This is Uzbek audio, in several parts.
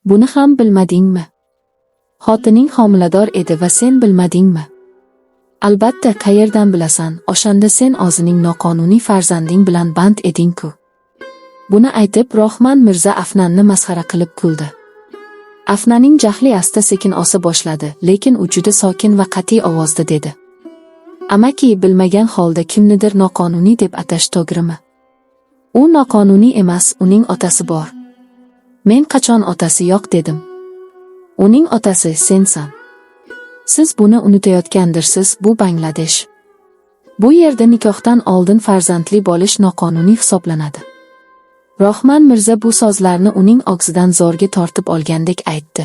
Buni ham bilmadingmi? Xotining homilador edi va sen bilmadingmi? Albatta, qayerdan bilasan, o'shanda sen o'zining noqonuniy farzanding bilan band eding-ku. Buni aytib, Rohman Mirza Afnanni masxara qilib kuldi. Afnaning jahli asta-sekin osa boshladi, lekin u juda sokin va qat'iy ovozda dedi: "Amaki, bilmagan holda kimnidir noqonuniy deb atash to'g'rimi? U noqonuniy emas, uning otasi bor." "Men qachon otasi yo'q dedim? Uning otasi sensan. Siz buni unutayotgandirsiz, bu Bangladesh. Bu yerda nikohdan oldin farzandli bo'lish noqonuniy hisoblanadi." Rohman Mirza bu so'zlarni uning og'zidan zo'rga tortib olgandek aytdi.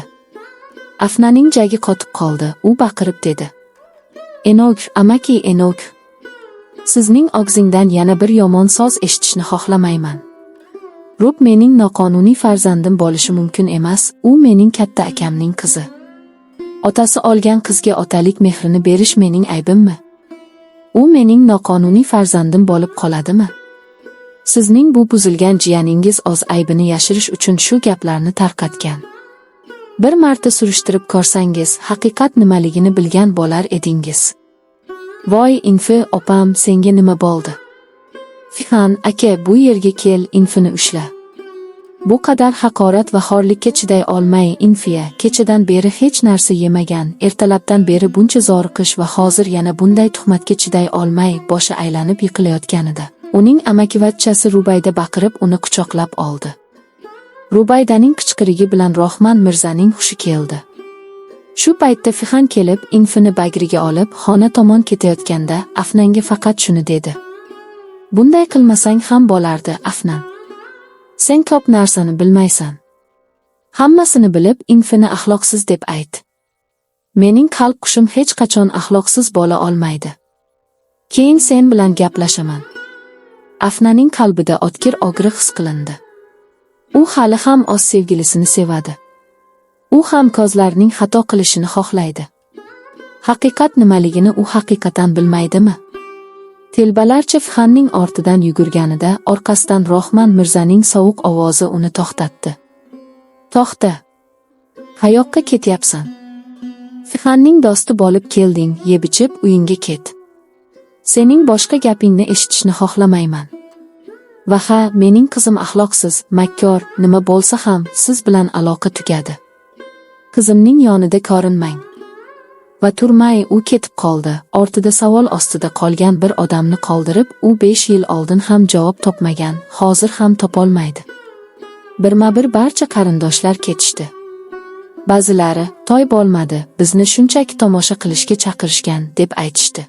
Afnaning jagi qotib qoldi, u baqirib dedi: "Enok, amaki, Enok. Sizning og'zingdan yana bir yomon so'z eshitishni xohlamayman. Rub mening noqonuniy farzandim bo'lishi mumkin emas, u mening katta akamning qizi. Otasi olgan qizga otalik mehrini berish mening aybimmi? U mening noqonuniy farzandim bo'lib qoladimi? Sizning bu buzilgan jiyaningiz o'z aybini yashirish uchun shu gaplarni tarqatgan. Bir marta surishtirib ko'rsangiz, haqiqat nimaligini bilgan bo'lar edingiz." "Voy, Infi, opam, senga nima bo'ldi? Fihan aka, bu yerga kel, Infini ushla." Bu qadar haqorat va xorlikka chiday olmay, Infiya kechadan beri hech narsa yemagan, ertalabdan beri buncha zoriqish va hozir yana bunday tuhmatga chiday olmay boshi aylanib yiqilayotganida uning amakivachchasi Rubayda baqirib uni quchoqlab oldi. Rubaydaning qichqirigi bilan Rohman Mirzaning hushi keldi. Shu paytda Fihan kelib, Infini bagriga olib, xona tomon ketayotganda Afnanga faqat shuni dedi: "Bunday qilmasang ham bo'lardi, Afnan. Sen ko'p narsani bilmaysan. Hammasini bilib, Infini axloqsiz deb ayt. Mening qalb qushim hech qachon axloqsiz bo'la olmaydi. Keyin sen bilan gaplashaman." Afnaning qalbida o'tkir og'riq his qilindi. U hali ham o'z sevgilisini sevadi. U ham ko'zlarining xato qilishini xohlaydi. Haqiqat nimaligini u haqiqatan bilmaydimi? Telbalarcha Fihanning ortidan yugurganida orqasidan Rohman Mirzaning sovuq ovozi uni to'xtatdi. "To'xta. Qayoqqa ketyapsan? Fihanning do'sti bo'lib kelding, yeb-ichib uyingga ket. Sening boshqa gapingni eshitishni xohlamayman. Va ha, mening qizim axloqsiz, makkor, nima bo'lsa ham siz bilan aloqa tugadi. Qizimning yonida ko'rinmang." Va turmay u ketib qoldi. Ortida savol ostida qolgan bir odamni qoldirib, u 5 yil oldin ham javob topmagan, hozir ham topolmaydi. Birma-bir barcha qarindoshlar ketishdi. Ba'zilari, "To'y bo'lmadi, bizni shunchaki tomosha qilishga chaqirishgan" deb aytishdi.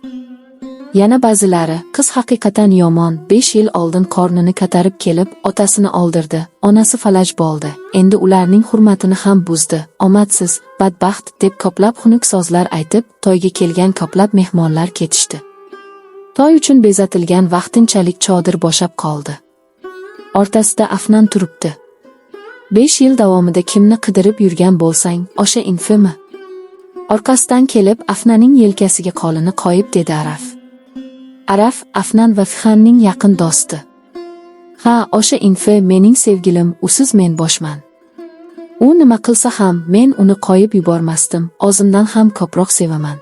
Yana ba'zilari, "Qiz haqiqatan yomon, 5 yil oldin qornini ko'tarib kelib, otasini oldirdi, onasi falaj bo'ldi, endi ularning hurmatini ham buzdi, omadsiz, badbaxt" deb ko'plab xunuk so'zlar aytib, to'yga kelgan ko'plab mehmonlar ketishdi. To'y uchun bezatilgan vaqtinchalik chodir bo'shab qoldi. O'rtasida Afnan turibdi. 5 yil davomida kimni qidirib yurgan bo'lsang, o'sha Infimi? Orqasidan kelib Afnaning yelkasiga qo'lini qo'yib dedi Araf. Araf Afnan va Fihanning yaqin do'sti. "Ha, o'sha Infi mening sevgilim, usiz men boshman. U nima qilsa ham men uni qo'yib yubormasdim, o'zimdan ham ko'proq sevaman.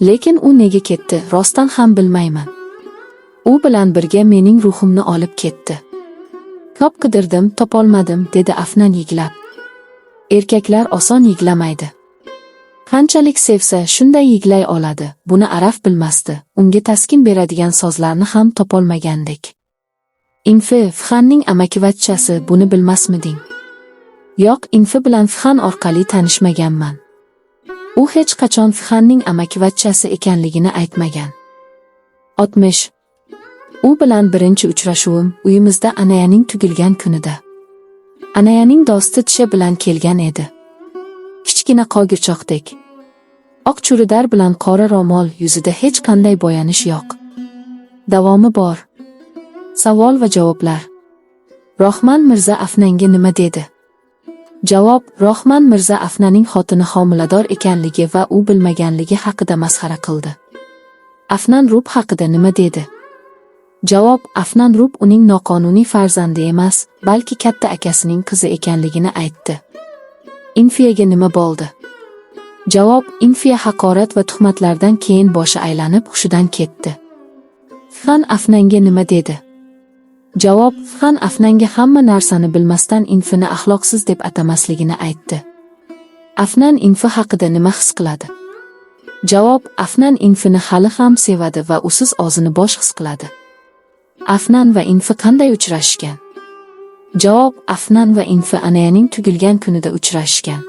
Lekin u nega ketdi, rostdan ham bilmayman. U bilan birga mening ruhimni olib ketdi. Ko'p qidirdim, topolmadim" dedi Afnan yiglab. Erkaklar oson yiglamaydi. Qanchalik sevsa shunday yiglay oladi. Buni Araf bilmasdi. Unga taskin beradigan so'zlarni ham topolmagandek. "Infi, Fihanning amakivachchasi, buni bilmasmiding?" "Yo'q, Infi bilan Fihan orqali tanishmaganman. U hech qachon Fihanning amakivachchasi ekanligini aytmagan." 60. U bilan birinchi uchrashuvim uyimizda Anayaning tugilgan kunida. Anayaning do'sti Tisha bilan kelgan edi. Kichkina qo'g'irchoqdek. Oq churidar bilan qora ro'mol, yuzida hech qanday bo'yanish yo'q. Davomi bor. Savol va javoblar. Rohman Mirza Afnanga nima dedi? Javob: Rohman Mirza Afnaning xotini homilador ekanligi va u bilmaganligi haqida masxara qildi. Afnan Rub haqida nima dedi? Javob: Afnan Rub uning noqonuniy farzandi emas, balki katta akasining qizi ekanligini aytdi. Infiyaga nima bo'ldi? Javob: Infiya haqorat va tuhmatlardan keyin boshi aylanib hushidan ketdi. Fhan Afnanga nima dedi? Javob: Fhan Afnanga hamma narsani bilmasdan Infini axloqsiz deb atamasligini aytdi. Afnan Infi haqida nima his qiladi? Javob: Afnan Infini hali ham sevadi va usiz o'zini bosh his qiladi. Afnan va Infi qanday uchrashgan? Javob: Afnan va Infi Anayaning tugilgan kunida uchrashgan.